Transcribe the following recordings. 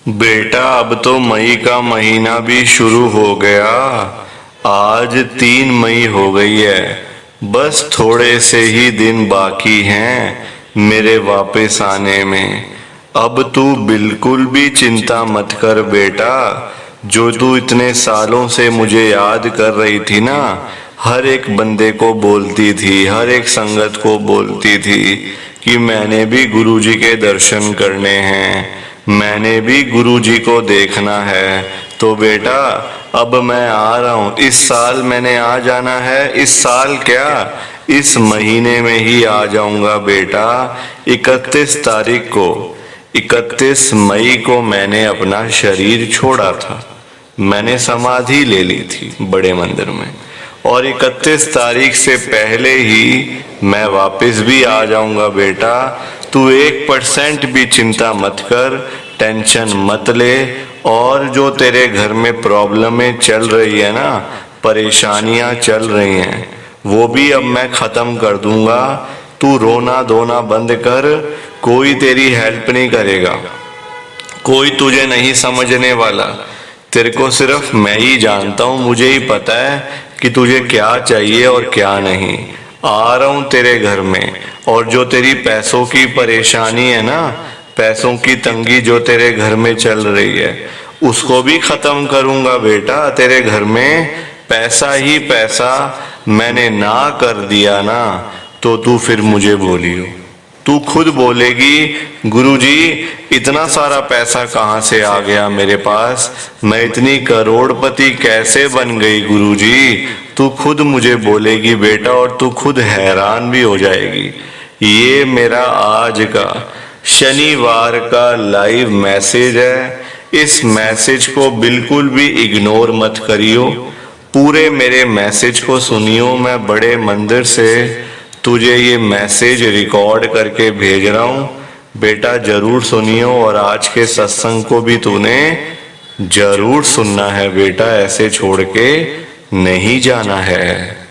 बेटा अब तो मई का महीना भी शुरू हो गया। आज 3 मई हो गई है। बस थोड़े से ही दिन बाकी हैं मेरे वापस आने में। अब तू बिल्कुल भी चिंता मत कर बेटा। जो तू इतने सालों से मुझे याद कर रही थी ना, हर एक बंदे को बोलती थी, हर एक संगत को बोलती थी कि मैंने भी गुरुजी के दर्शन करने हैं, मैंने भी गुरुजी को देखना है। तो बेटा अब मैं आ रहा हूँ। इस साल मैंने आ जाना है। इस साल क्या, इस महीने में ही आ जाऊंगा बेटा। 31 तारीख को, 31 मई को मैंने अपना शरीर छोड़ा था। मैंने समाधि ले ली थी बड़े मंदिर में, और 31 तारीख से पहले ही मैं वापस भी आ जाऊंगा बेटा। तू 1% भी चिंता मत कर, टेंशन मत ले। और जो तेरे घर में प्रॉब्लमें चल रही है ना, परेशानियां चल रही हैं, वो भी अब मैं खत्म कर दूंगा। तू रोना धोना बंद कर। कोई तेरी हेल्प नहीं करेगा, कोई तुझे नहीं समझने वाला। तेरे को सिर्फ मैं ही जानता हूँ। मुझे ही पता है कि तुझे क्या चाहिए और क्या नहीं। आ रहा हूँ तेरे घर में। और जो तेरी पैसों की परेशानी है ना, पैसों की तंगी जो तेरे घर में चल रही है, उसको भी खत्म करूंगा बेटा। तेरे घर में पैसा ही पैसा मैंने ना कर दिया ना, तो तू फिर मुझे बोलियो। तू खुद बोलेगी गुरुजी इतना सारा पैसा कहाँ से आ गया मेरे पास, मैं इतनी करोड़पति कैसे बन गई गुरुजी। तू खुद मुझे बोलेगी बेटा, और तू खुद हैरान भी हो जाएगी। ये मेरा आज का शनिवार का लाइव मैसेज है। इस मैसेज को बिल्कुल भी इग्नोर मत करियो। पूरे मेरे मैसेज को सुनियो। मैं बड़े मंदिर से तुझे ये मैसेज रिकॉर्ड करके भेज रहा हूँ बेटा, जरूर सुनियो। और आज के सत्संग को भी तूने जरूर सुनना है बेटा, ऐसे छोड़ के नहीं जाना है।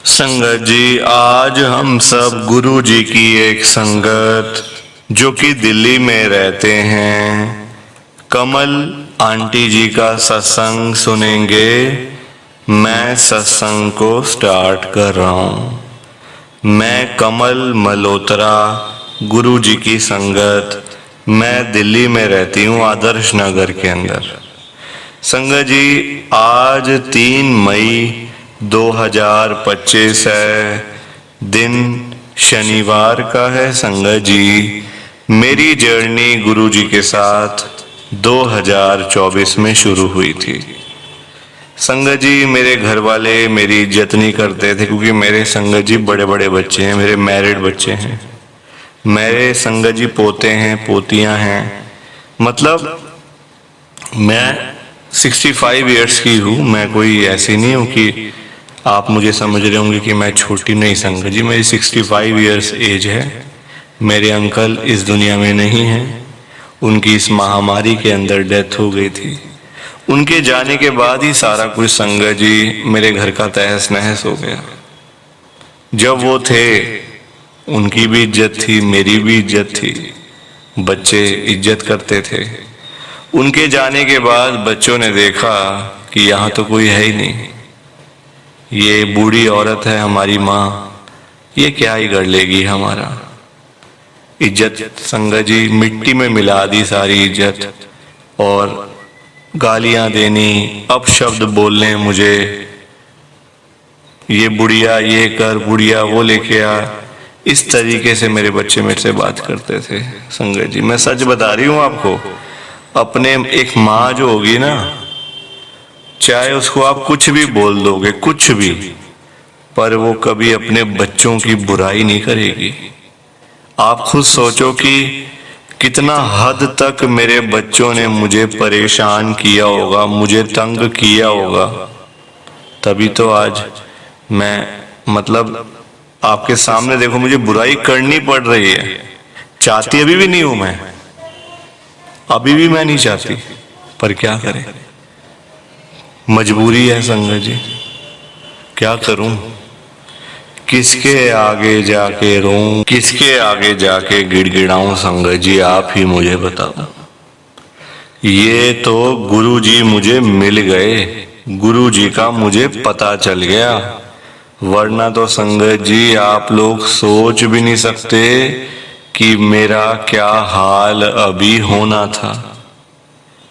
संगत जी, आज हम सब गुरु जी की एक संगत जो कि दिल्ली में रहते हैं, कमल आंटी जी का सत्संग सुनेंगे। मैं सत्संग को स्टार्ट कर रहा हूँ। मैं कमल मल्होत्रा, गुरु जी की संगत। मैं दिल्ली में रहती हूँ, आदर्श नगर के अंदर। संगत जी, आज 3 मई 2025 है, दिन शनिवार का है। संगत जी, मेरी जर्नी गुरु जी के साथ 2024 में शुरू हुई थी। संगत जी, मेरे घर वाले मेरी इज्जत नहीं करते थे, क्योंकि मेरे संगत जी बड़े बड़े बच्चे हैं, मेरे मैरिड बच्चे हैं। मेरे संगत जी पोते हैं, पोतियां हैं। मतलब मैं 65 इयर्स की हूँ। मैं कोई ऐसी नहीं हूँ कि आप मुझे समझ रहे होंगे कि मैं छोटी। नहीं संगत जी, मेरी 65 इयर्स एज है। मेरे अंकल इस दुनिया में नहीं हैं। उनकी इस महामारी के अंदर डेथ हो गई थी। उनके जाने के बाद ही सारा कुछ संगत जी मेरे घर का तहस नहस हो गया। जब वो थे, उनकी भी इज्जत थी, मेरी भी इज्जत थी, बच्चे इज्जत करते थे। उनके जाने के बाद बच्चों ने देखा कि यहाँ तो कोई है ही नहीं, ये बूढ़ी औरत है हमारी माँ, ये क्या ही कर लेगी हमारा। इज्जत संगत जी मिट्टी में मिला दी सारी इज्जत। और गालियां देनी, अपशब्द बोलने मुझे, ये बुढ़िया ये कर, बुढ़िया वो लेके आ। इस तरीके से मेरे बच्चे मेरे से बात करते थे। संगत जी, मैं सच बता रही हूँ आपको। अपने एक माँ जो होगी ना, चाहे उसको आप कुछ भी बोल दोगे, कुछ भी, पर वो कभी अपने बच्चों की बुराई नहीं करेगी। आप खुद सोचो कि कितना हद तक मेरे बच्चों ने मुझे परेशान किया होगा, मुझे तंग किया होगा। तभी तो आज मैं, मतलब आपके सामने देखो, मुझे बुराई करनी पड़ रही है। चाहती अभी भी नहीं हूं मैं, अभी भी मैं नहीं चाहती, पर क्या करें, मजबूरी है संगत जी। क्या करूं, किसके आगे जाके रोऊं, किसके आगे जाके गिड़गिड़ाऊं संगत जी, आप ही मुझे बताओ। ये तो गुरुजी मुझे मिल गए, गुरुजी का मुझे पता चल गया, वरना तो संगत जी आप लोग सोच भी नहीं सकते कि मेरा क्या हाल अभी होना था।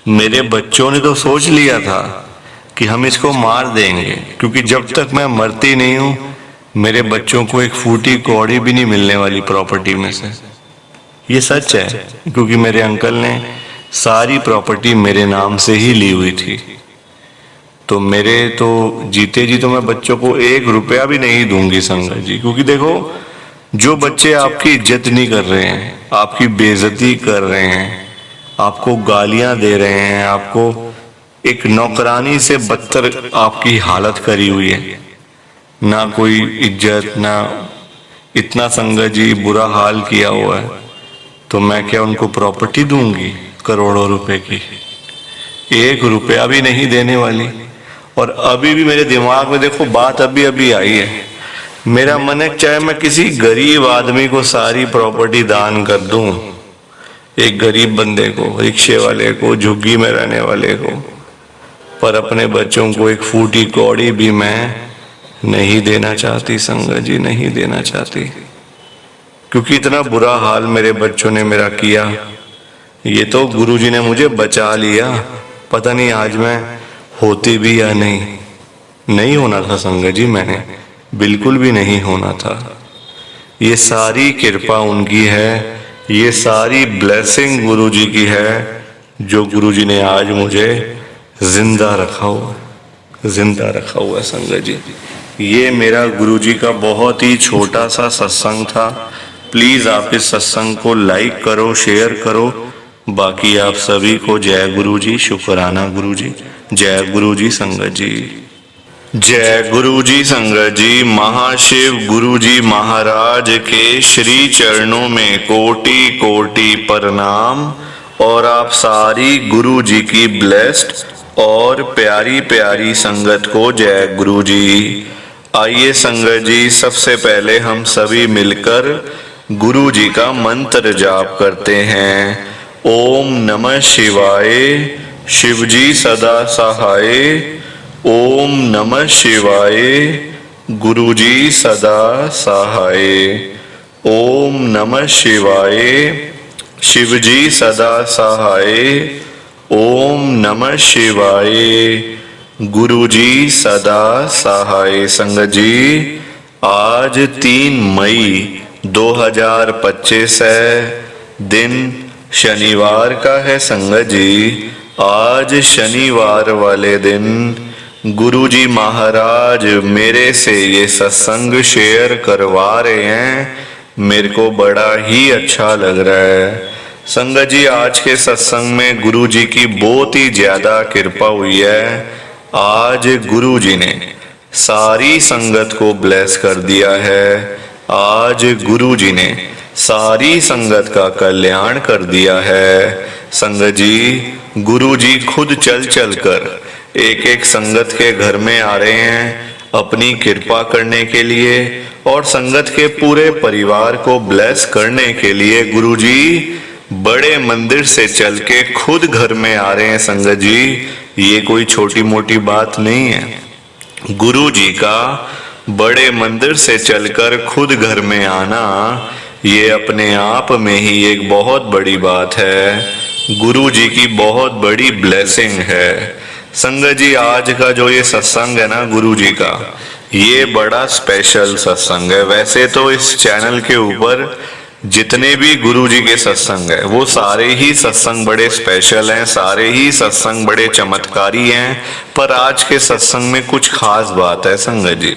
मेरे बच्चों ने तो सोच लिया था कि हम इसको मार देंगे, क्योंकि जब तक मैं मरती नहीं हूं मेरे बच्चों को एक फूटी कौड़ी भी नहीं मिलने वाली प्रॉपर्टी में से। ये सच है, क्योंकि मेरे अंकल ने सारी प्रॉपर्टी मेरे नाम से ही ली हुई थी। तो मेरे तो जीते जी तो मैं बच्चों को 1 रुपया भी नहीं दूंगी संगत जी, क्योंकि देखो जो बच्चे आपकी इज्जत नहीं कर रहे हैं, आपकी बेइज्जती कर रहे हैं, आपको गालियां दे रहे हैं, आपको एक नौकरानी से बदतर आपकी हालत करी हुई है, ना कोई इज्जत, ना इतना संगत जी बुरा हाल किया हुआ है, तो मैं क्या उनको प्रॉपर्टी दूंगी करोड़ों रुपए की? 1 रुपया भी नहीं देने वाली। और अभी भी मेरे दिमाग में देखो बात अभी अभी आई है, मेरा मन है चाहे मैं किसी गरीब आदमी को सारी प्रॉपर्टी दान कर दूं, एक गरीब बंदे को, रिक्शे वाले को, झुग्गी में रहने वाले को, पर अपने बच्चों को एक फूटी कौड़ी भी मैं नहीं देना चाहती संगत जी, नहीं देना चाहती, क्योंकि इतना बुरा हाल मेरे बच्चों ने मेरा किया। ये तो गुरुजी ने मुझे बचा लिया, पता नहीं आज मैं होती भी या नहीं होना था संगत जी, मैंने बिल्कुल भी नहीं होना था। ये सारी कृपा उनकी है, ये सारी ब्लेसिंग गुरुजी की है, जो गुरुजी ने आज मुझे जिंदा रखा हुआ संगत जी। ये मेरा गुरुजी का बहुत ही छोटा सा सत्संग था। प्लीज आप इस सत्संग को लाइक करो, शेयर करो। बाकी आप सभी को जय गुरुजी, शुक्राना गुरुजी, जय गुरुजी संगत जी, जय गुरुजी संगत जी। महाशिव गुरुजी महाराज के श्री चरणों में कोटि कोटि प्रणाम, और आप सारी गुरुजी की ब्लेस्ड और प्यारी प्यारी संगत को जय गुरुजी। आइए संगत जी, सबसे पहले हम सभी मिलकर गुरुजी का मंत्र जाप करते हैं। ओम नमः शिवाय, शिवजी सदा सहाय। ओम नमः शिवाय, गुरुजी सदा सहाय। ओम नमः शिवाय, शिवजी सदा सहाय। ओम नमः शिवाय, गुरुजी सदा सहाय। संगत जी, आज 3 मई 2025 है, दिन शनिवार का है संगत जी। आज शनिवार वाले दिन गुरुजी महाराज मेरे से ये सत्संग शेयर करवा रहे हैं, मेरे को बड़ा ही अच्छा लग रहा है संगत जी। आज के सत्संग में गुरुजी की बहुत ही ज्यादा कृपा हुई है। आज गुरुजी ने सारी संगत को ब्लेस कर दिया है। आज गुरुजी ने सारी संगत का कल्याण कर दिया है संगत जी। गुरुजी खुद चल चल कर एक एक संगत के घर में आ रहे हैं अपनी कृपा करने के लिए, और संगत के पूरे परिवार को ब्लेस करने के लिए गुरुजी बड़े मंदिर से चल के खुद घर में आ रहे हैं संगत जी। ये कोई छोटी मोटी बात नहीं है। गुरुजी का बड़े मंदिर से चलकर खुद घर में आना, ये अपने आप में ही एक बहुत बड़ी बात है। गुरुजी की बहुत बड़ी ब्लेसिंग है संगत जी। आज का जो ये सत्संग है ना गुरुजी का, ये बड़ा स्पेशल सत्संग है। वैसे तो इस चैनल के ऊपर जितने भी गुरुजी के सत्संग है वो सारे ही सत्संग बड़े स्पेशल हैं, सारे ही सत्संग बड़े चमत्कारी हैं, पर आज के सत्संग में कुछ खास बात है संगत जी।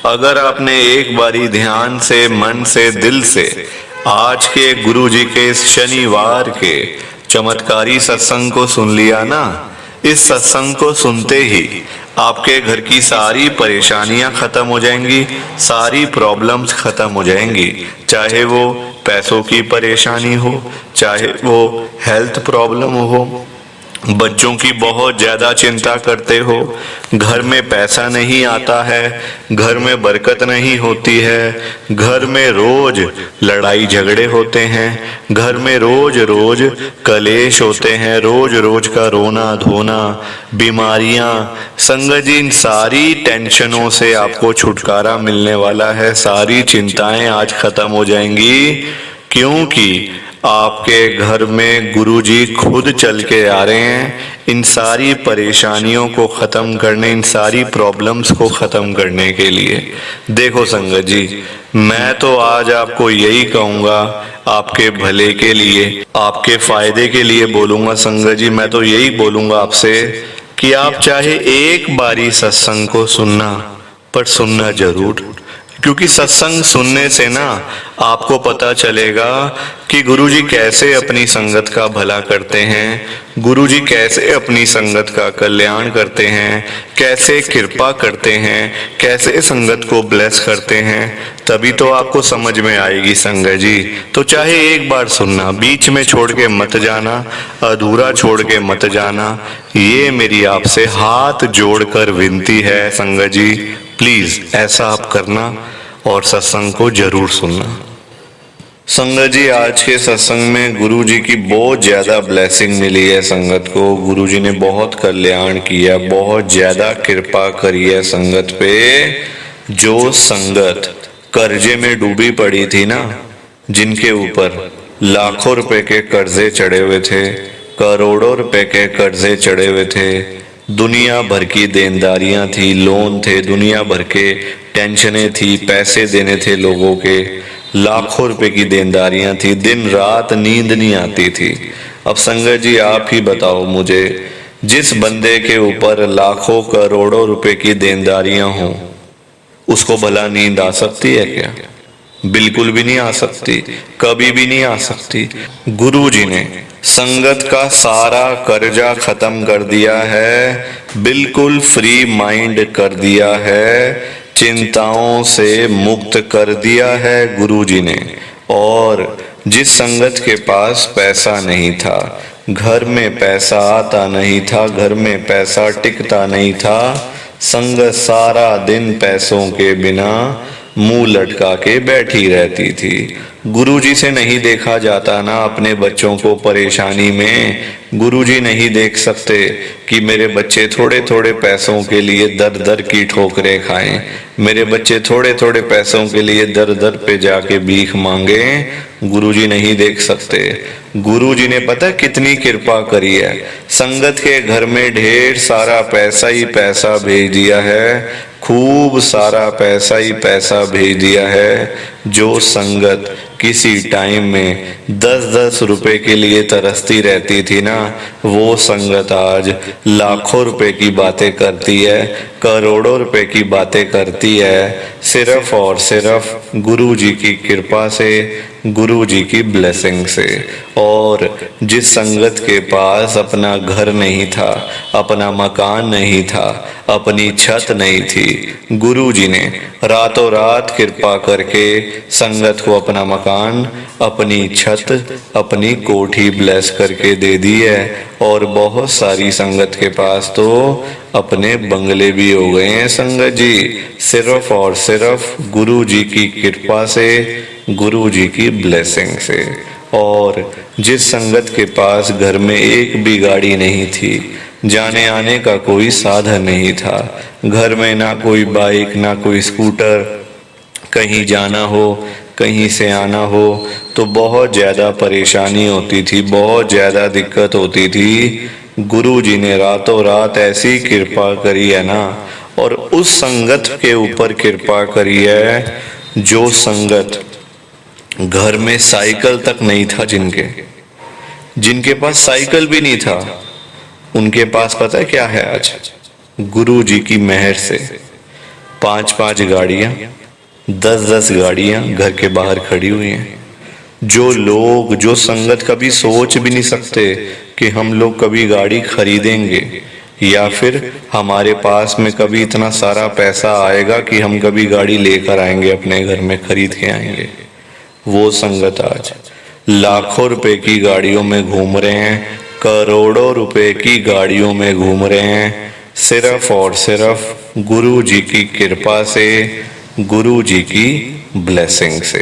अगर आपने एक बारी ध्यान से, मन से, दिल से आज के गुरुजी के इस शनिवार के चमत्कारी सत्संग को सुन लिया ना, इस सत्संग को सुनते ही आपके घर की सारी परेशानियां खत्म हो जाएंगी, सारी प्रॉब्लम्स खत्म हो जाएंगी। चाहे वो पैसों की परेशानी हो, चाहे वो हेल्थ प्रॉब्लम हो, बच्चों की बहुत ज्यादा चिंता करते हो, घर में पैसा नहीं आता है, घर में बरकत नहीं होती है, घर में रोज लड़ाई झगड़े होते हैं, घर में रोज रोज कलेश होते हैं, रोज रोज का रोना धोना, बीमारियां। संगत जी, इन सारी टेंशनों से आपको छुटकारा मिलने वाला है, सारी चिंताएं आज खत्म हो जाएंगी, क्योंकि आपके घर में गुरुजी खुद चल के आ रहे हैं इन सारी परेशानियों को खत्म करने, इन सारी प्रॉब्लम्स को खत्म करने के लिए। देखो संगत जी, मैं तो आज आपको यही कहूंगा, आपके भले के लिए, आपके फायदे के लिए बोलूंगा संगत जी। मैं तो यही बोलूंगा आपसे कि आप चाहे एक बारी सत्संग को सुनना, पर सुनना जरूर, क्योंकि सत्संग सुनने से ना आपको पता चलेगा कि गुरुजी कैसे अपनी संगत का भला करते हैं, गुरुजी कैसे अपनी संगत का कल्याण करते हैं, कैसे कृपा करते हैं, कैसे संगत को ब्लेस करते हैं। तभी तो आपको समझ में आएगी संगत जी। तो चाहे एक बार सुनना, बीच में छोड़ के मत जाना, अधूरा छोड़ के मत जाना, ये मेरी आपसे हाथ जोड़कर विनती है संगत जी। प्लीज ऐसा आप करना और सत्संग को जरूर सुनना। संगत जी, आज के सत्संग में गुरु जी की बहुत ज्यादा ब्लेसिंग मिली है संगत को। गुरु जी ने बहुत कल्याण किया, बहुत ज्यादा कृपा करी है संगत पे। जो संगत कर्जे में डूबी पड़ी थी ना, जिनके ऊपर लाखों रुपए के कर्जे चढ़े हुए थे, करोड़ों रुपए के कर्जे चढ़े हुए थे, दुनिया भर की देनदारियां थी, लोन थे, दुनिया भर के टेंशनें थी, पैसे देने थे लोगों के, लाखों रुपए की देनदारियां थी, दिन रात नींद नहीं आती थी। अब संगत जी, आप ही बताओ मुझे, जिस बंदे के ऊपर लाखों करोड़ों रुपए की देनदारियां हों, उसको भला नींद आ सकती है क्या? बिल्कुल भी नहीं आ सकती, कभी भी नहीं आ सकती। गुरु जी ने संगत का सारा कर्जा खत्म कर दिया है, बिल्कुल फ्री माइंड कर दिया है, चिंताओं से मुक्त कर दिया है गुरु जी ने। और जिस संगत के पास पैसा नहीं था, घर में पैसा आता नहीं था, घर में पैसा टिकता नहीं था, संगत सारा दिन पैसों के बिना मुंह लटका के बैठी रहती थी। गुरुजी से नहीं देखा जाता ना अपने बच्चों को परेशानी में। गुरुजी नहीं देख सकते कि मेरे बच्चे थोड़े थोड़े पैसों के लिए दर दर की ठोकरें खाएं, मेरे बच्चे थोड़े थोड़े पैसों के लिए दर दर पे जाके भीख मांगे। गुरुजी नहीं देख सकते। गुरुजी ने पता कितनी कृपा करी है, संगत के घर में ढेर सारा पैसा ही पैसा भेज दिया है, खूब सारा पैसा ही पैसा भेज दिया है। जो संगत किसी टाइम में 10-10 रुपए के लिए तरसती रहती थी ना, वो संगत आज लाखों रुपए की बातें करती है, करोड़ों रुपए की बातें करती है, सिर्फ और सिर्फ गुरु जी की कृपा से, गुरु जी की ब्लेसिंग से। और जिस संगत के पास अपना घर नहीं था, अपना मकान नहीं था, अपनी छत नहीं थी, गुरु जी ने रातों रात कृपा करके संगत को अपना मकान, अपनी छत, अपनी कोठी ब्लेस करके दे दी है। और बहुत सारी संगत के पास तो अपने बंगले भी हो गए हैं संगत जी, सिर्फ और सिर्फ गुरु जी की कृपा से, गुरु जी की ब्लेसिंग से। और जिस संगत के पास घर में एक भी गाड़ी नहीं थी, जाने आने का कोई साधन नहीं था, घर में ना कोई बाइक ना कोई स्कूटर, कहीं जाना हो, कहीं से आना हो तो बहुत ज़्यादा परेशानी होती थी, बहुत ज़्यादा दिक्कत होती थी। गुरु जी ने रातों रात ऐसी कृपा करी है ना, और उस संगत के ऊपर कृपा करी है जो संगत घर में साइकिल तक नहीं था, जिनके पास साइकिल भी नहीं था, उनके पास पता है क्या है आज? गुरु जी की मेहर से 5-5 गाड़ियां, 10-10 गाड़ियां घर के बाहर खड़ी हुई हैं। जो लोग, जो संगत कभी सोच भी नहीं सकते कि हम लोग कभी गाड़ी खरीदेंगे, या फिर हमारे पास में कभी इतना सारा पैसा आएगा कि हम कभी गाड़ी लेकर आएंगे, अपने घर में खरीद के आएंगे, वो संगत आज लाखों रुपए की गाड़ियों में घूम रहे हैं, करोड़ों रुपए की गाड़ियों में घूम रहे हैं, सिर्फ और सिर्फ गुरु जी की कृपा से, गुरु जी की ब्लेसिंग से।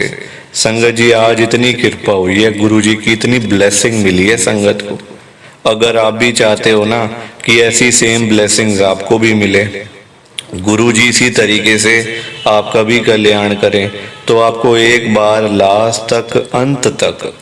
संगत जी, आज इतनी कृपा हुई है, गुरु जी की इतनी ब्लेसिंग मिली है संगत को। अगर आप भी चाहते हो ना कि ऐसी सेम ब्लेसिंग्स आपको भी मिले, गुरु जी इसी तरीके से आपका भी कल्याण करें, तो आपको एक बार लास्ट तक, अंत तक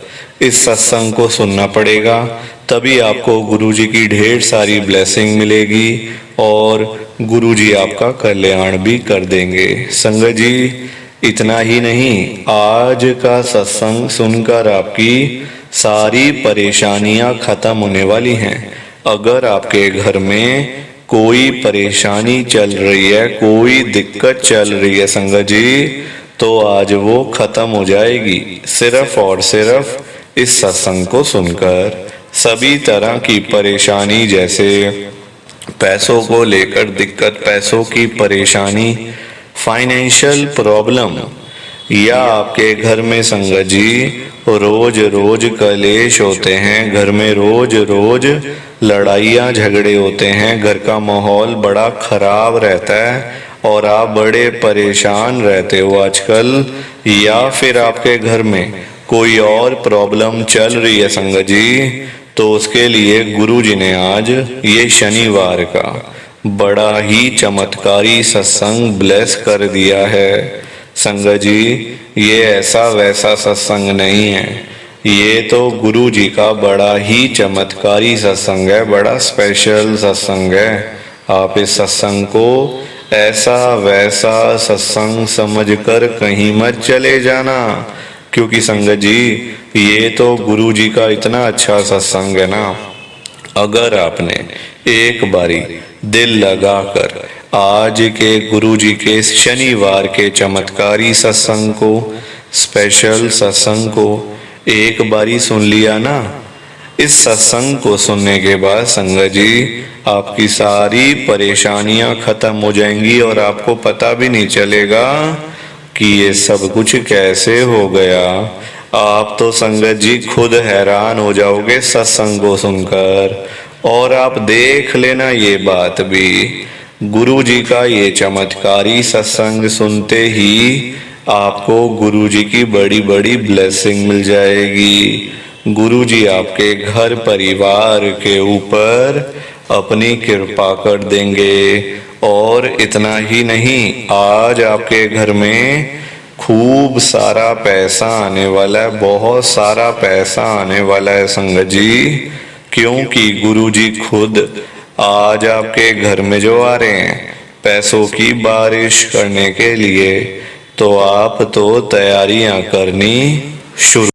इस सत्संग को सुनना पड़ेगा। तभी आपको गुरु जी की ढेर सारी ब्लेसिंग मिलेगी और गुरु जी आपका कल्याण भी कर देंगे। संगत जी, इतना ही नहीं, आज का सत्संग सुनकर आपकी सारी परेशानियां खत्म होने वाली हैं। अगर आपके घर में कोई परेशानी चल रही है, कोई दिक्कत चल रही है संगत जी, तो आज वो खत्म हो जाएगी, सिर्फ और सिर्फ इस सत्संग को सुनकर। सभी तरह की परेशानी, जैसे पैसों को लेकर दिक्कत, पैसों की परेशानी, फाइनेंशियल प्रॉब्लम, या आपके घर में संगत जी रोज रोज कलेश होते हैं, घर में रोज रोज लड़ाइयाँ झगड़े होते हैं, घर का माहौल बड़ा खराब रहता है और आप बड़े परेशान रहते हो आजकल, या फिर आपके घर में कोई और प्रॉब्लम चल रही है संगत जी, तो उसके लिए गुरु जी ने आज ये शनिवार का बड़ा ही चमत्कारी सत्संग ब्लेस कर दिया है। संगत जी, ये ऐसा वैसा सत्संग नहीं है, ये तो गुरु जी का बड़ा ही चमत्कारी सत्संग है, बड़ा स्पेशल सत्संग है। आप इस सत्संग को ऐसा वैसा सत्संग समझकर कहीं मत चले जाना, क्योंकि संगत जी ये तो गुरु जी का इतना अच्छा सत्संग है ना। अगर आपने एक बारी दिल लगाकर आज के गुरु जी के शनिवार के चमत्कारी सत्संग को, स्पेशल सत्संग को एक बारी सुन लिया ना, इस सत्संग को सुनने के बाद संगत जी आपकी सारी परेशानियां खत्म हो जाएंगी और आपको पता भी नहीं चलेगा कि ये सब कुछ कैसे हो गया। आप तो संगत जी खुद हैरान हो जाओगे सत्संग को सुनकर। और आप देख लेना ये बात भी, गुरु जी का ये चमत्कारी सत्संग सुनते ही आपको गुरु जी की बड़ी बड़ी ब्लेसिंग मिल जाएगी। गुरु जी आपके घर परिवार के ऊपर अपनी कृपा कर देंगे। और इतना ही नहीं, आज आपके घर में खूब सारा पैसा आने वाला है, बहुत सारा पैसा आने वाला है संगत जी, क्योंकि गुरु जी खुद आज आपके घर में जो आ रहे हैं पैसों की बारिश करने के लिए, तो आप तो तैयारियां करनी शुरू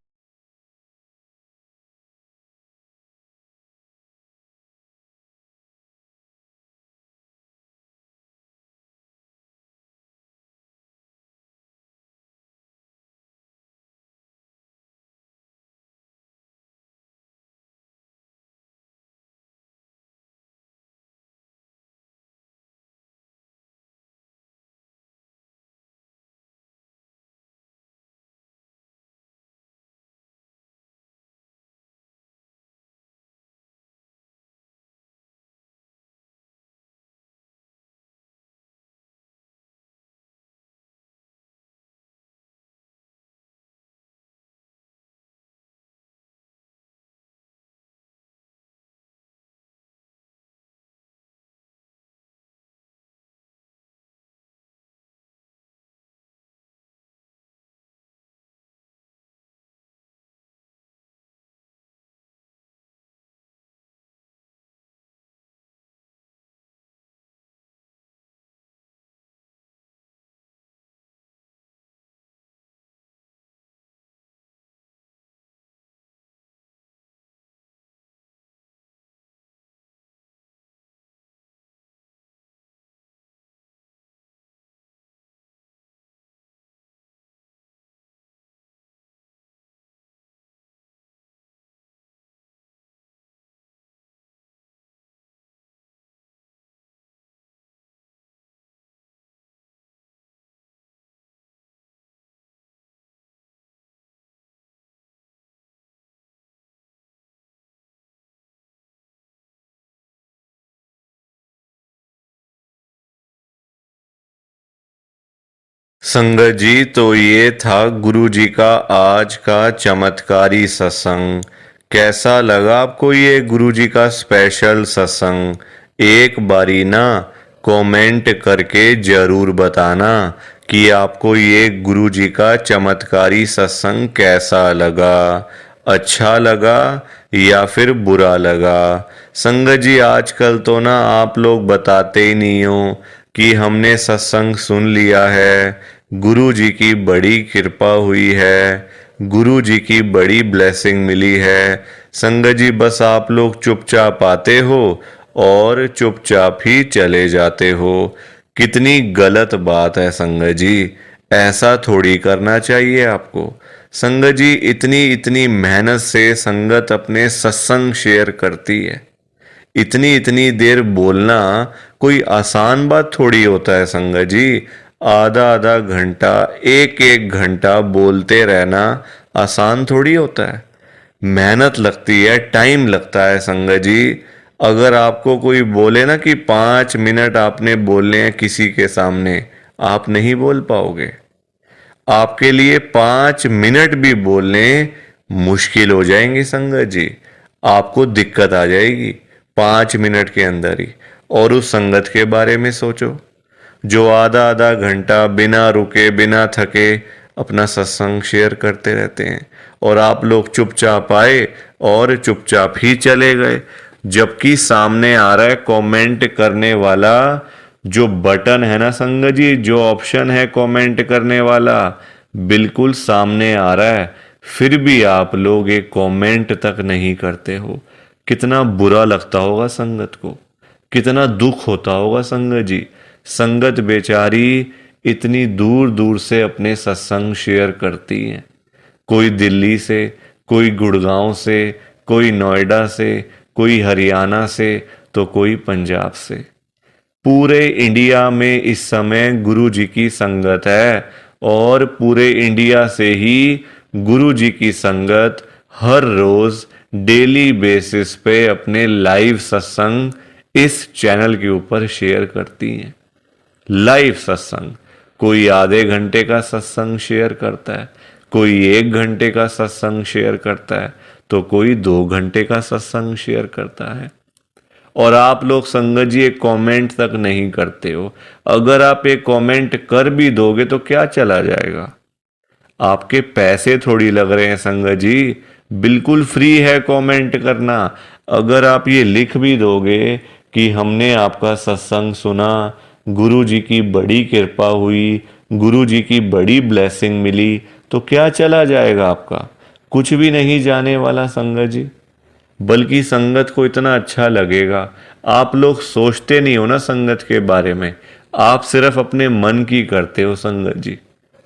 संगत जी, तो ये था गुरु जी का आज का चमत्कारी सत्संग। कैसा लगा आपको ये गुरु जी का स्पेशल सत्संग? एक बारी ना कमेंट करके जरूर बताना कि आपको ये गुरु जी का चमत्कारी सत्संग कैसा लगा, अच्छा लगा या फिर बुरा लगा। संगत जी, आजकल तो ना आप लोग बताते ही नहीं हो कि हमने सत्संग सुन लिया है, गुरु जी की बड़ी कृपा हुई है, गुरु जी की बड़ी ब्लेसिंग मिली है। संगत जी, बस आप लोग चुपचाप आते हो और चुपचाप ही चले जाते हो। कितनी गलत बात है संगत जी, ऐसा थोड़ी करना चाहिए आपको। संगत जी, इतनी इतनी मेहनत से संगत अपने सत्संग शेयर करती है। इतनी इतनी देर बोलना कोई आसान बात थोड़ी होता है संगत जी। आधा आधा घंटा, एक एक घंटा बोलते रहना आसान थोड़ी होता है। मेहनत लगती है, टाइम लगता है संगत जी। अगर आपको कोई बोले ना कि 5 मिनट आपने बोलने हैं किसी के सामने, आप नहीं बोल पाओगे। आपके लिए 5 मिनट भी बोलने मुश्किल हो जाएंगे संगत जी। आपको दिक्कत आ जाएगी 5 मिनट के अंदर ही। और उस संगत के बारे में सोचो जो आधा आधा घंटा बिना रुके बिना थके अपना सत्संग शेयर करते रहते हैं, और आप लोग चुपचाप आए और चुपचाप ही चले गए। जबकि सामने आ रहा है कमेंट करने वाला जो बटन है ना संगत जी, जो ऑप्शन है कमेंट करने वाला, बिल्कुल सामने आ रहा है, फिर भी आप लोग एक कमेंट तक नहीं करते हो। कितना बुरा लगता होगा संगत को, कितना दुख होता होगा संगत जी। संगत बेचारी इतनी दूर दूर से अपने सत्संग शेयर करती हैं। कोई दिल्ली से, कोई गुड़गांव से, कोई नोएडा से, कोई हरियाणा से, तो कोई पंजाब से। पूरे इंडिया में इस समय गुरु जी की संगत है, और पूरे इंडिया से ही गुरु जी की संगत हर रोज डेली बेसिस पे अपने लाइव सत्संग इस चैनल के ऊपर शेयर करती हैं। लाइव सत्संग, कोई आधे घंटे का सत्संग शेयर करता है, कोई 1 घंटे का सत्संग शेयर करता है, तो कोई 2 घंटे का सत्संग शेयर करता है। और आप लोग संगत जी एक कमेंट तक नहीं करते हो। अगर आप एक कमेंट कर भी दोगे तो क्या चला जाएगा? आपके पैसे थोड़ी लग रहे हैं संगत जी, बिल्कुल फ्री है कमेंट करना। अगर आप ये लिख भी दोगे कि हमने आपका सत्संग सुना, गुरु जी की बड़ी कृपा हुई, गुरु जी की बड़ी ब्लेसिंग मिली, तो क्या चला जाएगा आपका? कुछ भी नहीं जाने वाला संगत जी। बल्कि संगत को इतना अच्छा लगेगा। आप लोग सोचते नहीं हो ना संगत के बारे में, आप सिर्फ अपने मन की करते हो संगत जी,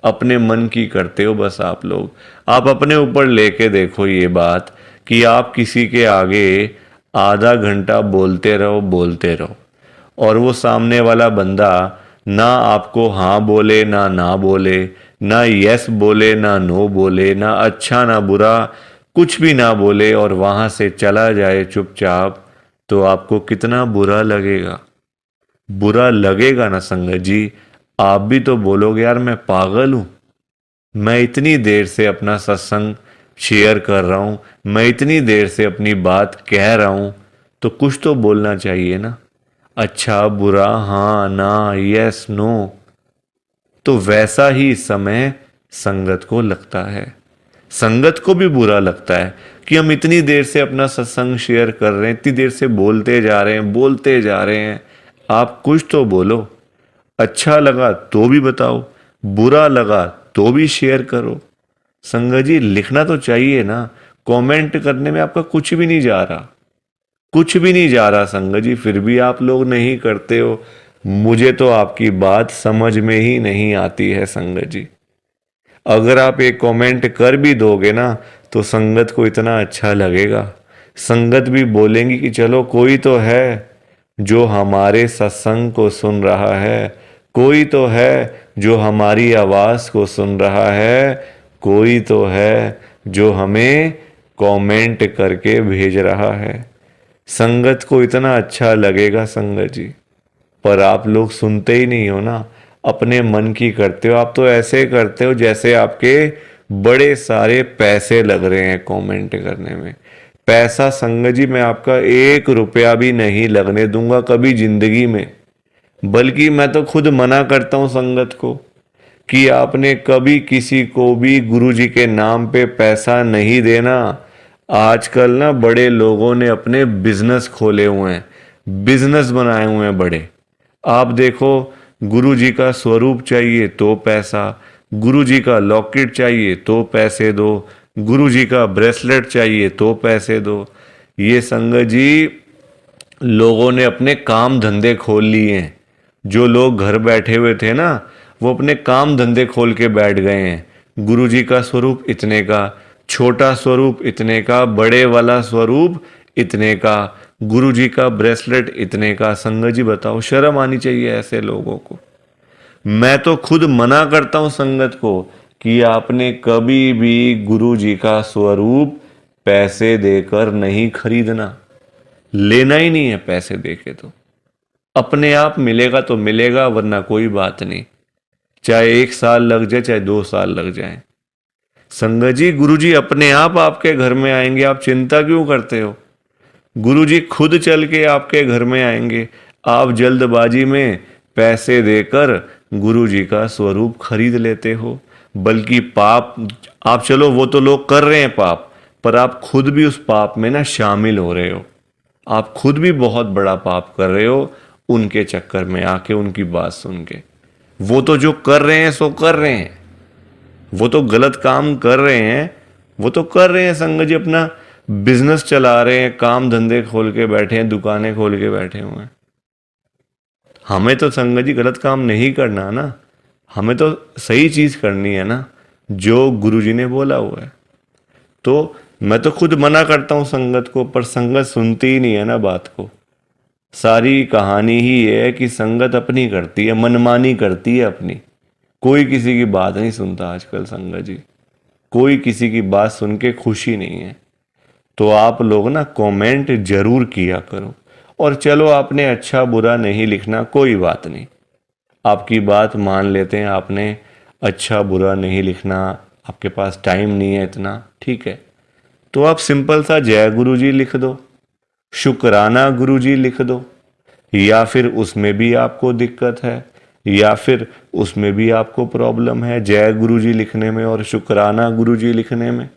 अपने मन की करते हो बस। आप लोग आप अपने ऊपर लेके देखो ये बात कि आप किसी के आगे आधा घंटा बोलते रहो बोलते रहो, और वो सामने वाला बंदा ना आपको हाँ बोले ना ना बोले, ना यस बोले ना नो बोले, ना अच्छा ना बुरा, कुछ भी ना बोले, और वहां से चला जाए चुपचाप, तो आपको कितना बुरा लगेगा? बुरा लगेगा ना संगत जी। आप भी तो बोलोगे यार मैं पागल हूं, मैं इतनी देर से अपना सत्संग शेयर कर रहा हूं, मैं इतनी देर से अपनी बात कह रहा हूं, तो कुछ तो बोलना चाहिए ना, अच्छा बुरा, हाँ ना, यस नो। तो वैसा ही समय संगत को लगता है। संगत को भी बुरा लगता है कि हम इतनी देर से अपना सत्संग शेयर कर रहे हैं, इतनी देर से बोलते जा रहे हैं बोलते जा रहे हैं। आप कुछ तो बोलो। अच्छा लगा तो भी बताओ, बुरा लगा तो भी शेयर करो। संगत जी, लिखना तो चाहिए ना। कमेंट करने में आपका कुछ भी नहीं जा रहा, कुछ भी नहीं जा रहा संगत जी, फिर भी आप लोग नहीं करते हो। मुझे तो आपकी बात समझ में ही नहीं आती है संगत जी। अगर आप एक कमेंट कर भी दोगे ना तो संगत को इतना अच्छा लगेगा, संगत भी बोलेंगी कि चलो कोई तो है जो हमारे सत्संग को सुन रहा है, कोई तो है जो हमारी आवाज़ को सुन रहा है, कोई तो है जो हमें कमेंट करके भेज रहा है। संगत को इतना अच्छा लगेगा संगत जी, पर आप लोग सुनते ही नहीं हो ना। अपने मन की करते हो। आप तो ऐसे करते हो जैसे आपके बड़े सारे पैसे लग रहे हैं कमेंट करने में। पैसा संगत जी मैं आपका 1 रुपया भी नहीं लगने दूंगा कभी जिंदगी में। बल्कि मैं तो खुद मना करता हूं संगत को कि आपने कभी किसी को भी गुरु जी के नाम पे पैसा नहीं देना। आजकल ना बड़े लोगों ने अपने बिजनेस खोले हुए हैं, बिजनेस बनाए हुए हैं बड़े। आप देखो, गुरु जी का स्वरूप चाहिए तो पैसा, गुरु जी का लॉकेट चाहिए तो पैसे दो, गुरु जी का ब्रेसलेट चाहिए तो पैसे दो। ये संगत जी लोगों ने अपने काम धंधे खोल लिए हैं। जो लोग घर बैठे हुए थे ना, वो अपने काम धंधे खोल के बैठ गए हैं। गुरु जी का स्वरूप इतने का, छोटा स्वरूप इतने का, बड़े वाला स्वरूप इतने का, गुरु जी का ब्रेसलेट इतने का। संगत जी बताओ, शर्म आनी चाहिए ऐसे लोगों को। मैं तो खुद मना करता हूं संगत को कि आपने कभी भी गुरु जी का स्वरूप पैसे देकर नहीं खरीदना। लेना ही नहीं है पैसे देके। तो अपने आप मिलेगा तो मिलेगा, वरना कोई बात नहीं। चाहे 1 साल लग जाए, चाहे 2 साल लग जाए। संगत जी गुरु जी अपने आप आपके घर में आएंगे, आप चिंता क्यों करते हो? गुरु जी खुद चल के आपके घर में आएंगे। आप जल्दबाजी में पैसे देकर गुरु जी का स्वरूप खरीद लेते हो। बल्कि पाप, आप चलो वो तो लोग कर रहे हैं पाप, पर आप खुद भी उस पाप में ना शामिल हो रहे हो। आप खुद भी बहुत बड़ा पाप कर रहे हो उनके चक्कर में आके, उनकी बात सुन के। वो तो जो कर रहे हैं सो कर रहे हैं, वो तो गलत काम कर रहे हैं, वो तो कर रहे हैं संगत जी, अपना बिजनेस चला रहे हैं, काम धंधे खोल के बैठे हैं, दुकानें खोल के बैठे हुए हैं। हमें तो संगत जी गलत काम नहीं करना ना, हमें तो सही चीज करनी है ना, जो गुरु जी ने बोला हुआ है। तो मैं तो खुद मना करता हूं संगत को, पर संगत सुनती ही नहीं है ना बात को। सारी कहानी ही है कि संगत अपनी करती है, मनमानी करती है अपनी। कोई किसी की बात नहीं सुनता आजकल संगत जी, कोई किसी की बात सुन के खुशी नहीं है। तो आप लोग ना कमेंट जरूर किया करो। और चलो आपने अच्छा बुरा नहीं लिखना, कोई बात नहीं, आपकी बात मान लेते हैं। आपने अच्छा बुरा नहीं लिखना, आपके पास टाइम नहीं है इतना, ठीक है। तो आप सिंपल सा जय गुरु जी लिख दो, शुक्राना गुरु जी लिख दो। या फिर उसमें भी आपको दिक्कत है, या फिर उसमें भी आपको प्रॉब्लम है जय गुरु जी लिखने में और शुक्राना गुरु जी लिखने में।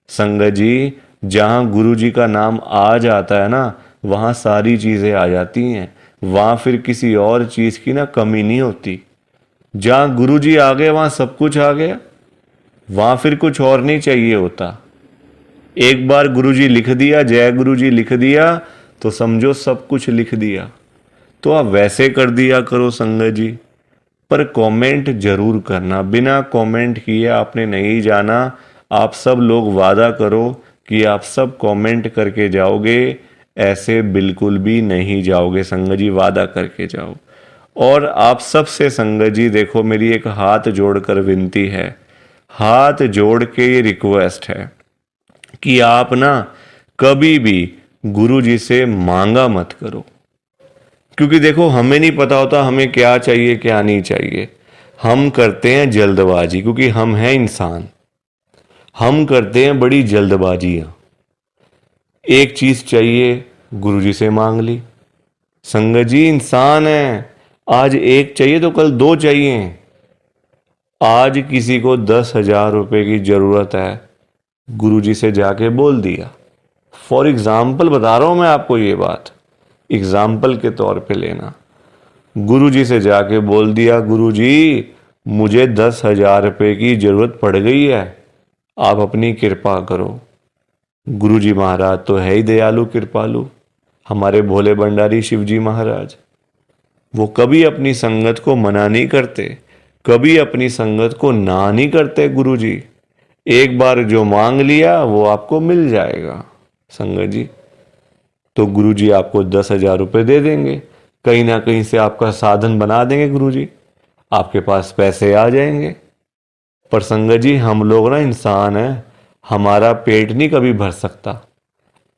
संगत जी जहां गुरु जी का नाम आ जाता है ना, वहां सारी चीजें आ जाती हैं। वहां फिर किसी और चीज की ना कमी नहीं होती। जहां गुरु जी आ गए वहां सब कुछ आ गया, वहां फिर कुछ और नहीं चाहिए होता। एक बार गुरु जी लिख दिया, जय गुरु जी लिख दिया, तो समझो सब कुछ लिख दिया। तो आप वैसे कर दिया करो संगत जी, पर कमेंट जरूर करना। बिना कमेंट किए आपने नहीं जाना। आप सब लोग वादा करो कि आप सब कमेंट करके जाओगे, ऐसे बिल्कुल भी नहीं जाओगे संगत जी, वादा करके जाओ। और आप सबसे संगत जी देखो, मेरी एक हाथ जोड़कर विनती है, हाथ जोड़ के ये रिक्वेस्ट है कि आप ना कभी भी गुरु जी से मांगा मत करो। क्योंकि देखो हमें नहीं पता होता हमें क्या चाहिए क्या नहीं चाहिए। हम करते हैं जल्दबाजी, क्योंकि हम हैं इंसान, हम करते हैं बड़ी जल्दबाजियां। एक चीज चाहिए, गुरुजी से मांग ली। संगत जी इंसान है, आज एक चाहिए तो कल 2 चाहिए। आज किसी को 10,000 रुपए की जरूरत है, गुरुजी से जाके बोल दिया। फॉर एग्जाम्पल बता रहा हूं मैं आपको, ये बात एग्जाम्पल के तौर पे लेना। गुरुजी से जाके बोल दिया, गुरुजी मुझे 10,000 रुपए की जरूरत पड़ गई है, आप अपनी कृपा करो। गुरुजी महाराज तो है ही दयालु कृपालु, हमारे भोले भंडारी शिवजी महाराज। वो कभी अपनी संगत को मना नहीं करते, कभी अपनी संगत को ना नहीं करते गुरुजी। एक बार जो मांग लिया वो आपको मिल जाएगा संगत जी। तो गुरुजी आपको 10,000 रुपये दे देंगे, कहीं ना कहीं से आपका साधन बना देंगे गुरुजी, आपके पास पैसे आ जाएंगे। पर संगत जी हम लोग ना इंसान हैं, हमारा पेट नहीं कभी भर सकता।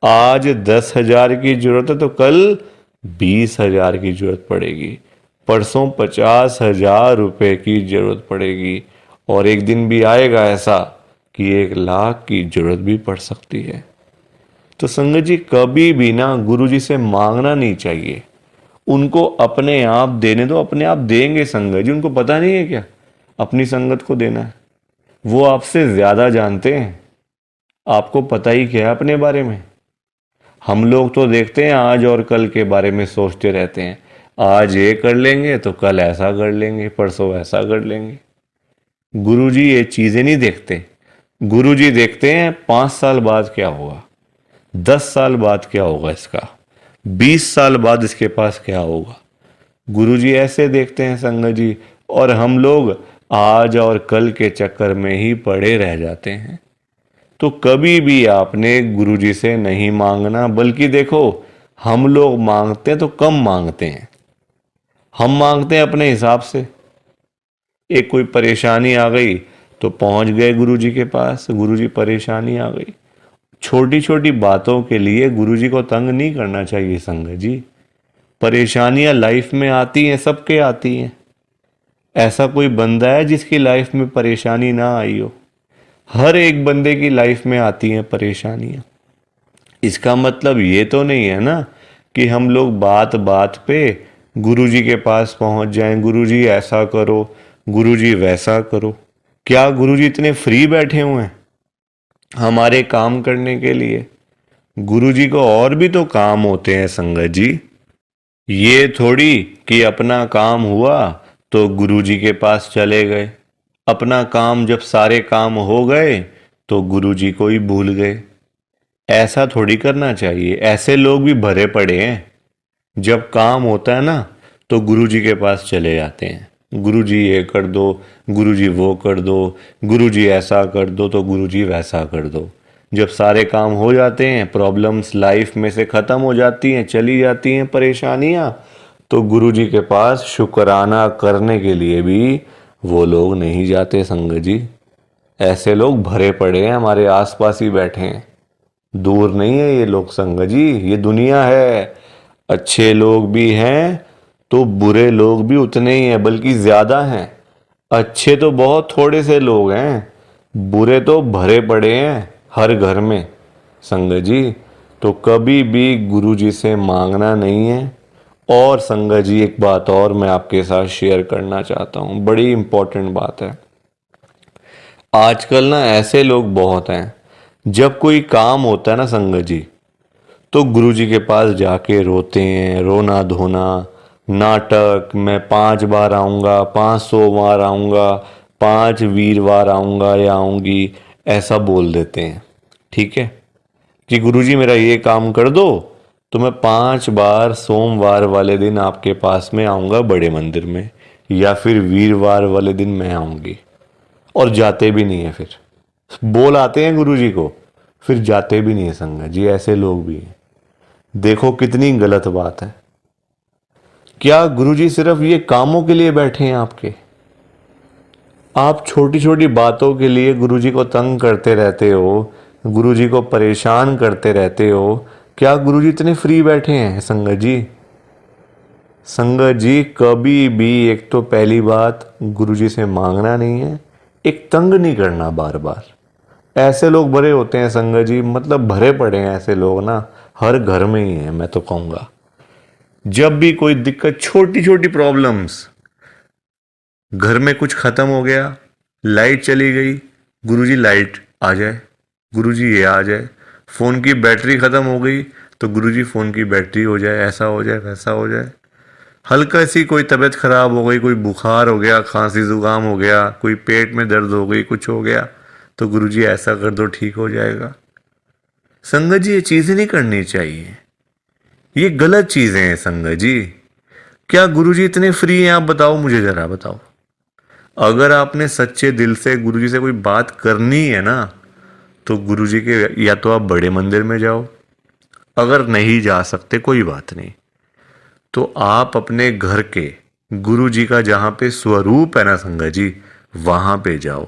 आज 10,000 की जरूरत है तो कल 20,000 की जरूरत पड़ेगी, परसों 50,000 रुपए की जरूरत पड़ेगी, और एक दिन भी आएगा ऐसा कि 1 लाख की जरूरत भी पड़ सकती है। तो संगत जी कभी भी ना गुरु जी से मांगना नहीं चाहिए, उनको अपने आप देने दो, अपने आप देंगे संगत जी। उनको पता नहीं है क्या अपनी संगत को देना है? वो आपसे ज्यादा जानते हैं, आपको पता ही क्या है अपने बारे में। हम लोग तो देखते हैं आज और कल के बारे में सोचते रहते हैं, आज ये कर लेंगे तो कल ऐसा कर लेंगे, परसों ऐसा कर लेंगे। गुरुजी ये चीजें नहीं देखते। गुरुजी देखते हैं 5 साल बाद क्या होगा, 10 साल बाद क्या होगा इसका, 20 साल बाद इसके पास क्या होगा। गुरुजी ऐसे देखते हैं संगत जी, और हम लोग आज और कल के चक्कर में ही पड़े रह जाते हैं। तो कभी भी आपने गुरुजी से नहीं मांगना, बल्कि देखो हम लोग मांगते हैं तो कम मांगते हैं, हम मांगते हैं अपने हिसाब से। एक कोई परेशानी आ गई तो पहुंच गए गुरुजी के पास, गुरुजी परेशानी आ गई। छोटी छोटी बातों के लिए गुरुजी को तंग नहीं करना चाहिए संगत जी। परेशानियां लाइफ में आती हैं, सबके आती हैं। ऐसा कोई बंदा है जिसकी लाइफ में परेशानी ना आई हो? हर एक बंदे की लाइफ में आती हैं परेशानियां। इसका मतलब ये तो नहीं है ना कि हम लोग बात बात पे गुरुजी के पास पहुंच जाएं, गुरुजी ऐसा करो, गुरुजी वैसा करो। क्या गुरुजी इतने फ्री बैठे हुए हैं हमारे काम करने के लिए? गुरुजी को और भी तो काम होते हैं संगत जी। ये थोड़ी कि अपना काम हुआ तो गुरुजी के पास चले गए, अपना काम जब सारे काम हो गए तो गुरुजी को ही भूल गए। ऐसा थोड़ी करना चाहिए। ऐसे लोग भी भरे पड़े हैं, जब काम होता है ना तो गुरुजी के पास चले जाते हैं, गुरुजी ये कर दो, गुरुजी वो कर दो, गुरुजी ऐसा कर दो तो गुरुजी वैसा कर दो। जब सारे काम हो जाते हैं, प्रॉब्लम्स लाइफ में से ख़त्म हो जाती हैं, चली जाती हैं परेशानियां, तो गुरुजी के पास शुक्राना करने के लिए भी वो लोग नहीं जाते संगत जी। ऐसे लोग भरे पड़े हैं, हमारे आसपास ही बैठे हैं, दूर नहीं है ये लोग संगत जी। ये दुनिया है, अच्छे लोग भी हैं तो बुरे लोग भी उतने ही हैं, बल्कि ज्यादा हैं। अच्छे तो बहुत थोड़े से लोग हैं, बुरे तो भरे पड़े हैं हर घर में संगत जी। तो कभी भी गुरुजी से मांगना नहीं है। और संगत जी एक बात और मैं आपके साथ शेयर करना चाहता हूँ, बड़ी इंपॉर्टेंट बात है। आजकल ना ऐसे लोग बहुत हैं, जब कोई काम होता है ना संगत जी, तो गुरुजी के पास जाके रोते हैं, रोना धोना, नाटक, मैं 5 बार आऊँगा, 500 बार आऊँगा, 5 वीरवार आऊँगा या आऊँगी, ऐसा बोल देते हैं। ठीक है कि गुरुजी मेरा ये काम कर दो तो मैं 5 बार सोमवार वाले दिन आपके पास में आऊँगा बड़े मंदिर में, या फिर वीरवार वाले दिन मैं आऊँगी। और जाते भी नहीं है, फिर बोल आते हैं गुरुजी को, फिर जाते भी नहीं है संगत जी। ऐसे लोग भी हैं। देखो कितनी गलत बात है। क्या गुरुजी सिर्फ ये कामों के लिए बैठे हैं आपके? आप छोटी छोटी बातों के लिए गुरुजी को तंग करते रहते हो, गुरुजी को परेशान करते रहते हो। क्या गुरुजी इतने फ्री बैठे हैं संगत जी? संगत जी कभी भी, एक तो पहली बात गुरुजी से मांगना नहीं है, एक तंग नहीं करना बार बार। ऐसे लोग भरे होते हैं संगत जी, मतलब भरे पड़े हैं ऐसे लोग ना, हर घर में ही है मैं तो कहूँगा। जब भी कोई दिक्कत, छोटी छोटी प्रॉब्लम्स, घर में कुछ खत्म हो गया, लाइट चली गई, गुरुजी लाइट आ जाए, गुरुजी ये आ जाए। फ़ोन की बैटरी ख़त्म हो गई तो गुरुजी फ़ोन की बैटरी हो जाए, ऐसा हो जाए, वैसा हो जाए। हल्का सी कोई तबीयत ख़राब हो गई, कोई बुखार हो गया, खांसी ज़ुकाम हो गया, कोई पेट में दर्द हो गई, कुछ हो गया, तो गुरुजी ऐसा कर दो ठीक हो जाएगा। संगत जी ये चीज़ें नहीं करनी चाहिए, ये गलत चीज़ें हैं संगत जी। क्या गुरुजी इतने फ्री हैं? आप बताओ, मुझे ज़रा बताओ। अगर आपने सच्चे दिल से गुरुजी से कोई बात करनी है ना, तो गुरुजी के या तो आप बड़े मंदिर में जाओ, अगर नहीं जा सकते कोई बात नहीं, तो आप अपने घर के गुरुजी का जहाँ पे स्वरूप है ना संगत जी, वहाँ पे जाओ,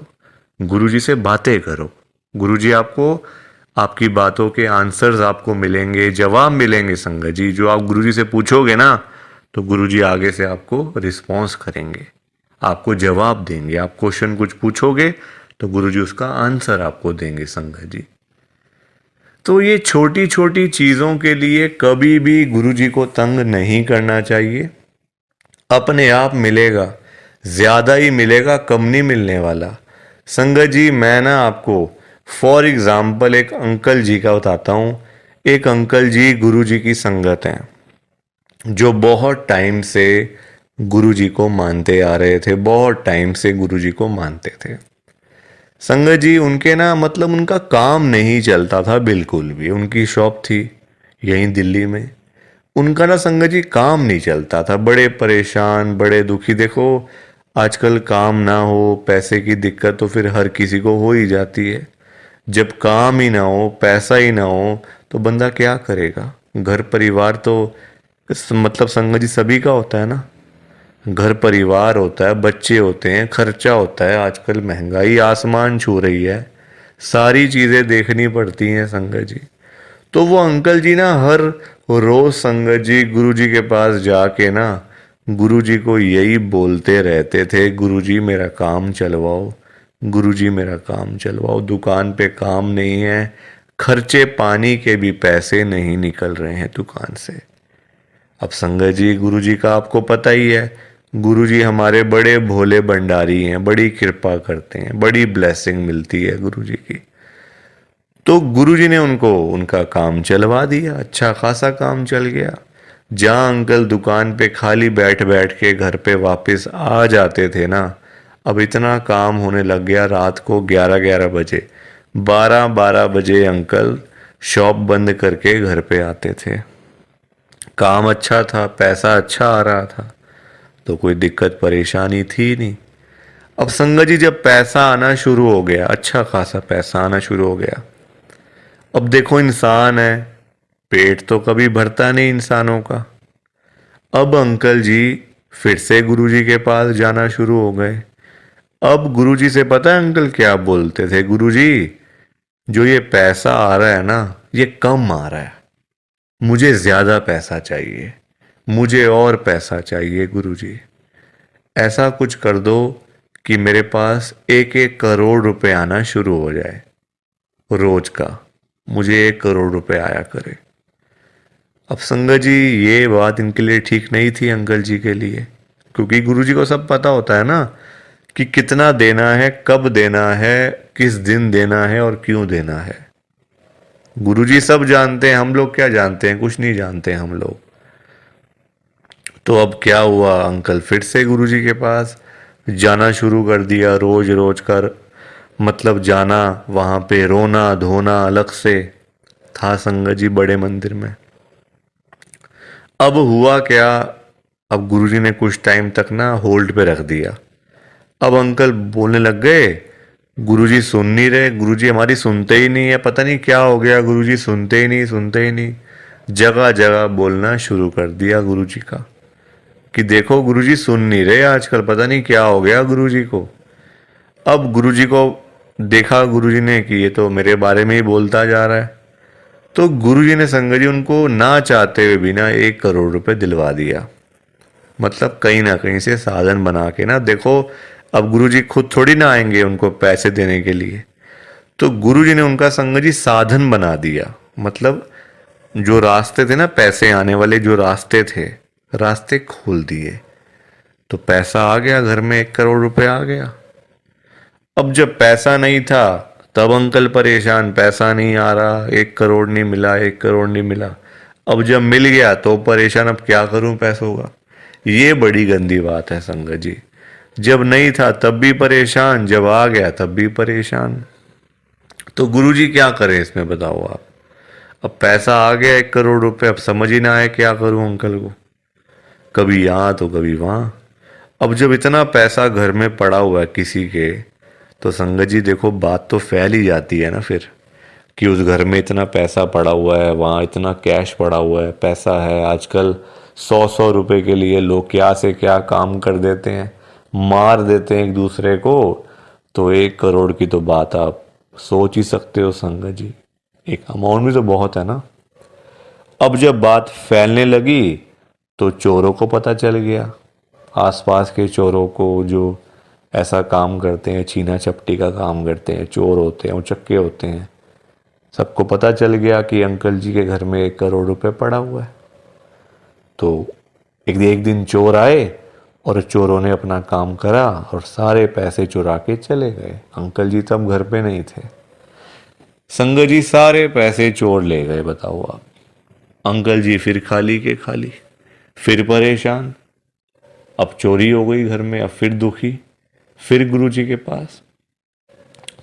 गुरुजी से बातें करो। गुरुजी आपको, आपकी बातों के आंसर्स आपको मिलेंगे, जवाब मिलेंगे संगत जी। जो आप गुरुजी से पूछोगे ना, तो गुरुजी आगे से आपको रिस्पॉन्स करेंगे, आपको जवाब देंगे। आप क्वेश्चन कुछ पूछोगे तो गुरुजी उसका आंसर आपको देंगे संगत जी। तो ये छोटी छोटी चीज़ों के लिए कभी भी गुरुजी को तंग नहीं करना चाहिए। अपने आप मिलेगा, ज़्यादा ही मिलेगा, कम नहीं मिलने वाला। संगत जी मैं ना आपको फॉर एग्ज़ाम्पल एक अंकल जी का बताता हूँ। एक अंकल जी गुरु जी की संगत हैं, जो बहुत टाइम से गुरु जी को मानते आ रहे थे, बहुत टाइम से गुरु जी को मानते थे। संगत जी उनके ना मतलब उनका काम नहीं चलता था बिल्कुल भी। उनकी शॉप थी यहीं दिल्ली में, उनका ना संगत जी काम नहीं चलता था। बड़े परेशान, बड़े दुखी। देखो आजकल काम ना हो, पैसे की दिक्कत तो फिर हर किसी को हो ही जाती है। जब काम ही ना हो, पैसा ही ना हो, तो बंदा क्या करेगा। घर परिवार तो मतलब संगत जी सभी का होता है ना। घर परिवार होता है, बच्चे होते हैं, खर्चा होता है। आजकल महंगाई आसमान छू रही है, सारी चीज़ें देखनी पड़ती हैं संगत जी। तो वो अंकल जी ना हर रोज संगत जी गुरु जी के पास जाके ना गुरु जी को यही बोलते रहते थे, गुरु जी मेरा काम चलवाओ, गुरु जी मेरा काम चलवाओ। दुकान पे काम नहीं है, खर्चे पानी के भी पैसे नहीं निकल रहे हैं दुकान से। अब संगत जी गुरु जी का आपको पता ही है, गुरु जी हमारे बड़े भोले भंडारी हैं, बड़ी कृपा करते हैं, बड़ी ब्लेसिंग मिलती है गुरु जी की। तो गुरुजी ने उनको उनका काम चलवा दिया, अच्छा खासा काम चल गया। जहाँ अंकल दुकान पे खाली बैठ बैठ के घर पे वापस आ जाते थे ना, अब इतना काम होने लग गया। रात को 11-11 बजे, 12-12 बजे अंकल शॉप बंद करके घर पे आते थे। काम अच्छा था, पैसा अच्छा आ रहा था, तो कोई दिक्कत परेशानी थी नहीं। अब संगत जी जब पैसा आना शुरू हो गया, अच्छा खासा पैसा आना शुरू हो गया, अब देखो इंसान है, पेट तो कभी भरता नहीं इंसानों का। अब अंकल जी फिर से गुरुजी के पास जाना शुरू हो गए। अब गुरुजी से पता है अंकल क्या बोलते थे, गुरुजी जो ये पैसा आ रहा है ना, ये कम आ रहा है, मुझे ज्यादा पैसा चाहिए, मुझे और पैसा चाहिए गुरुजी। ऐसा कुछ कर दो कि मेरे पास 1-1 करोड़ रुपए आना शुरू हो जाए रोज का, मुझे 1 करोड़ रुपए आया करे। अब संगत जी ये बात इनके लिए ठीक नहीं थी अंकल जी के लिए, क्योंकि गुरुजी को सब पता होता है ना कि कितना देना है, कब देना है, किस दिन देना है और क्यों देना है। गुरुजी सब जानते हैं, हम लोग क्या जानते हैं, कुछ नहीं जानते हम लोग। तो अब क्या हुआ, अंकल फिर से गुरुजी के पास जाना शुरू कर दिया, रोज रोज कर मतलब जाना, वहां पे रोना धोना अलग से था संगत जी बड़े मंदिर में। अब हुआ क्या, अब गुरुजी ने कुछ टाइम तक ना होल्ड पे रख दिया। अब अंकल बोलने लग गए, गुरुजी सुन नहीं रहे, गुरुजी हमारी सुनते ही नहीं है, पता नहीं क्या हो गया, गुरुजी सुनते ही नहीं, सुनते ही नहीं। जगह जगह बोलना शुरू कर दिया गुरुजी का कि देखो गुरुजी सुन नहीं रहे आजकल, पता नहीं क्या हो गया गुरुजी को। अब गुरुजी को देखा गुरुजी ने कि ये तो मेरे बारे में ही बोलता जा रहा है, तो गुरुजी ने संगत जी उनको ना चाहते हुए भी ना 1 करोड़ रुपए दिलवा दिया। मतलब कहीं ना कहीं से साधन बना के ना, देखो अब गुरुजी खुद थोड़ी ना आएंगे उनको पैसे देने के लिए, तो गुरुजी ने उनका संगत जी साधन बना दिया। मतलब जो रास्ते थे ना पैसे आने वाले, जो रास्ते थे, रास्ते खोल दिए, तो पैसा आ गया घर में, 1 करोड़ रुपए आ गया। अब जब पैसा नहीं था तब अंकल परेशान, पैसा नहीं आ रहा, 1 करोड़ नहीं मिला, 1 करोड़ नहीं मिला। अब जब मिल गया तो परेशान, अब क्या करूं पैसों का। ये बड़ी गंदी बात है संगत जी। जब नहीं था तब भी परेशान, जब आ गया तब भी परेशान। तो गुरुजी क्या करे इसमें बताओ आप। अब पैसा आ गया 1 करोड़ रुपए, अब समझ ही ना आए क्या करूं अंकल को, कभी यहाँ तो कभी वहाँ। अब जब इतना पैसा घर में पड़ा हुआ है किसी के, तो संगत जी देखो बात तो फैल ही जाती है ना फिर, कि उस घर में इतना पैसा पड़ा हुआ है, वहाँ इतना कैश पड़ा हुआ है, पैसा है। आजकल 100-100 रुपए के लिए लोग क्या से क्या काम कर देते हैं, मार देते हैं एक दूसरे को। तो 1 करोड़ की तो बात आप सोच ही सकते हो संगत जी, एक अमाउंट भी तो बहुत है ना। अब जब बात फैलने लगी तो चोरों को पता चल गया, आसपास के चोरों को, जो ऐसा काम करते हैं, छीना चपटी का काम करते हैं, चोर होते हैं, उचक्के होते हैं, सबको पता चल गया कि अंकल जी के घर में 1 करोड़ रुपए पड़ा हुआ है। तो एक दिन चोर आए और चोरों ने अपना काम करा और सारे पैसे चुरा के चले गए। अंकल जी तब घर पे नहीं थे। संगत जी सारे पैसे चोर ले गए। बताओ आप, अंकल जी फिर खाली के खाली, फिर परेशान। अब चोरी हो गई घर में, अब फिर दुखी, फिर गुरुजी के पास।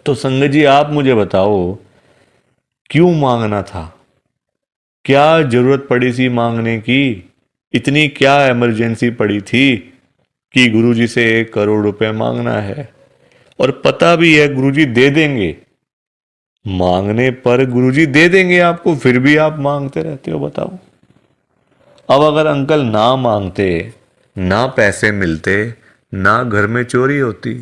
तो संगत जी आप मुझे बताओ, क्यों मांगना था? क्या जरूरत पड़ी थी मांगने की? इतनी क्या इमरजेंसी पड़ी थी कि गुरुजी से 1 करोड़ रुपए मांगना है? और पता भी है गुरुजी दे देंगे, मांगने पर गुरुजी दे देंगे आपको, फिर भी आप मांगते रहते हो। बताओ, अब अगर अंकल ना मांगते, ना पैसे मिलते, ना घर में चोरी होती,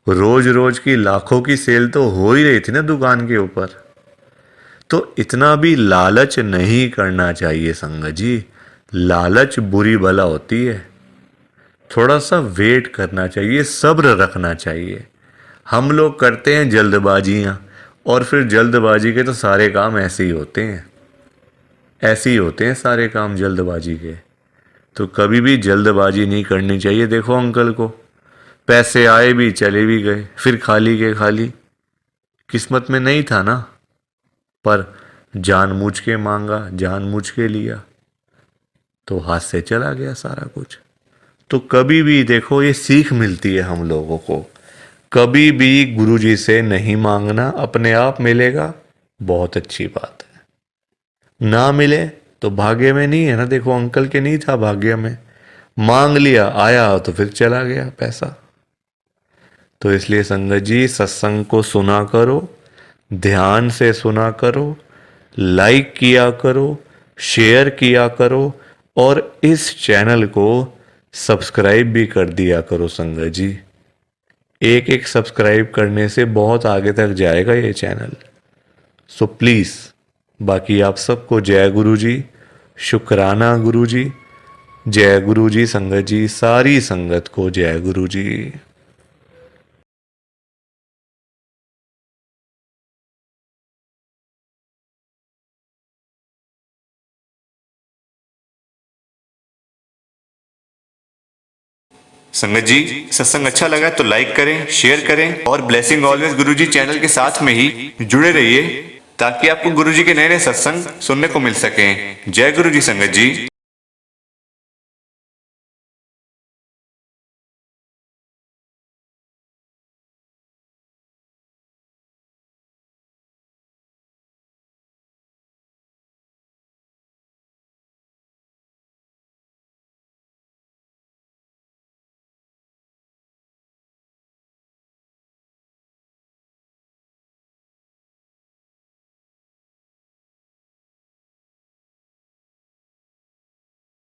रोज रोज की लाखों की सेल तो हो ही रही थी ना दुकान के ऊपर। तो इतना भी लालच नहीं करना चाहिए संगत जी। लालच बुरी बला होती है। थोड़ा सा वेट करना चाहिए, सब्र रखना चाहिए। हम लोग करते हैं जल्दबाजियां, और फिर जल्दबाजी के तो सारे काम ऐसे ही होते हैं, ऐसे ही होते हैं सारे काम जल्दबाजी के। तो कभी भी जल्दबाजी नहीं करनी चाहिए। देखो अंकल को पैसे आए भी, चले भी गए, फिर खाली के खाली। किस्मत में नहीं था ना, पर जानबूझ के मांगा, जानबूझ के लिया, तो हाथ से चला गया सारा कुछ। तो कभी भी देखो, ये सीख मिलती है हम लोगों को, कभी भी गुरुजी से नहीं मांगना, अपने आप मिलेगा, बहुत अच्छी बात है। ना मिले तो भाग्य में नहीं है ना। देखो अंकल के नहीं था भाग्य में, मांग लिया, आया तो फिर चला गया पैसा। तो इसलिए संगत जी, सत्संग को सुना करो, ध्यान से सुना करो, लाइक किया करो, शेयर किया करो, और इस चैनल को सब्सक्राइब भी कर दिया करो संगत जी। एक एक सब्सक्राइब करने से बहुत आगे तक जाएगा ये चैनल। सो प्लीज़, बाकी आप सबको जय गुरु जी, शुक्राना गुरु जी, जय गुरु जी संगत जी, सारी संगत को जय गुरु जी। संगत जी, सत्संग अच्छा लगा तो लाइक करें, शेयर करें, और ब्लेसिंग ऑलवेज गुरुजी चैनल के साथ में ही जुड़े रहिए, ताकि आपको गुरुजी के नए नए सत्संग सुनने को मिल सकें। जय गुरु जी संगत जी।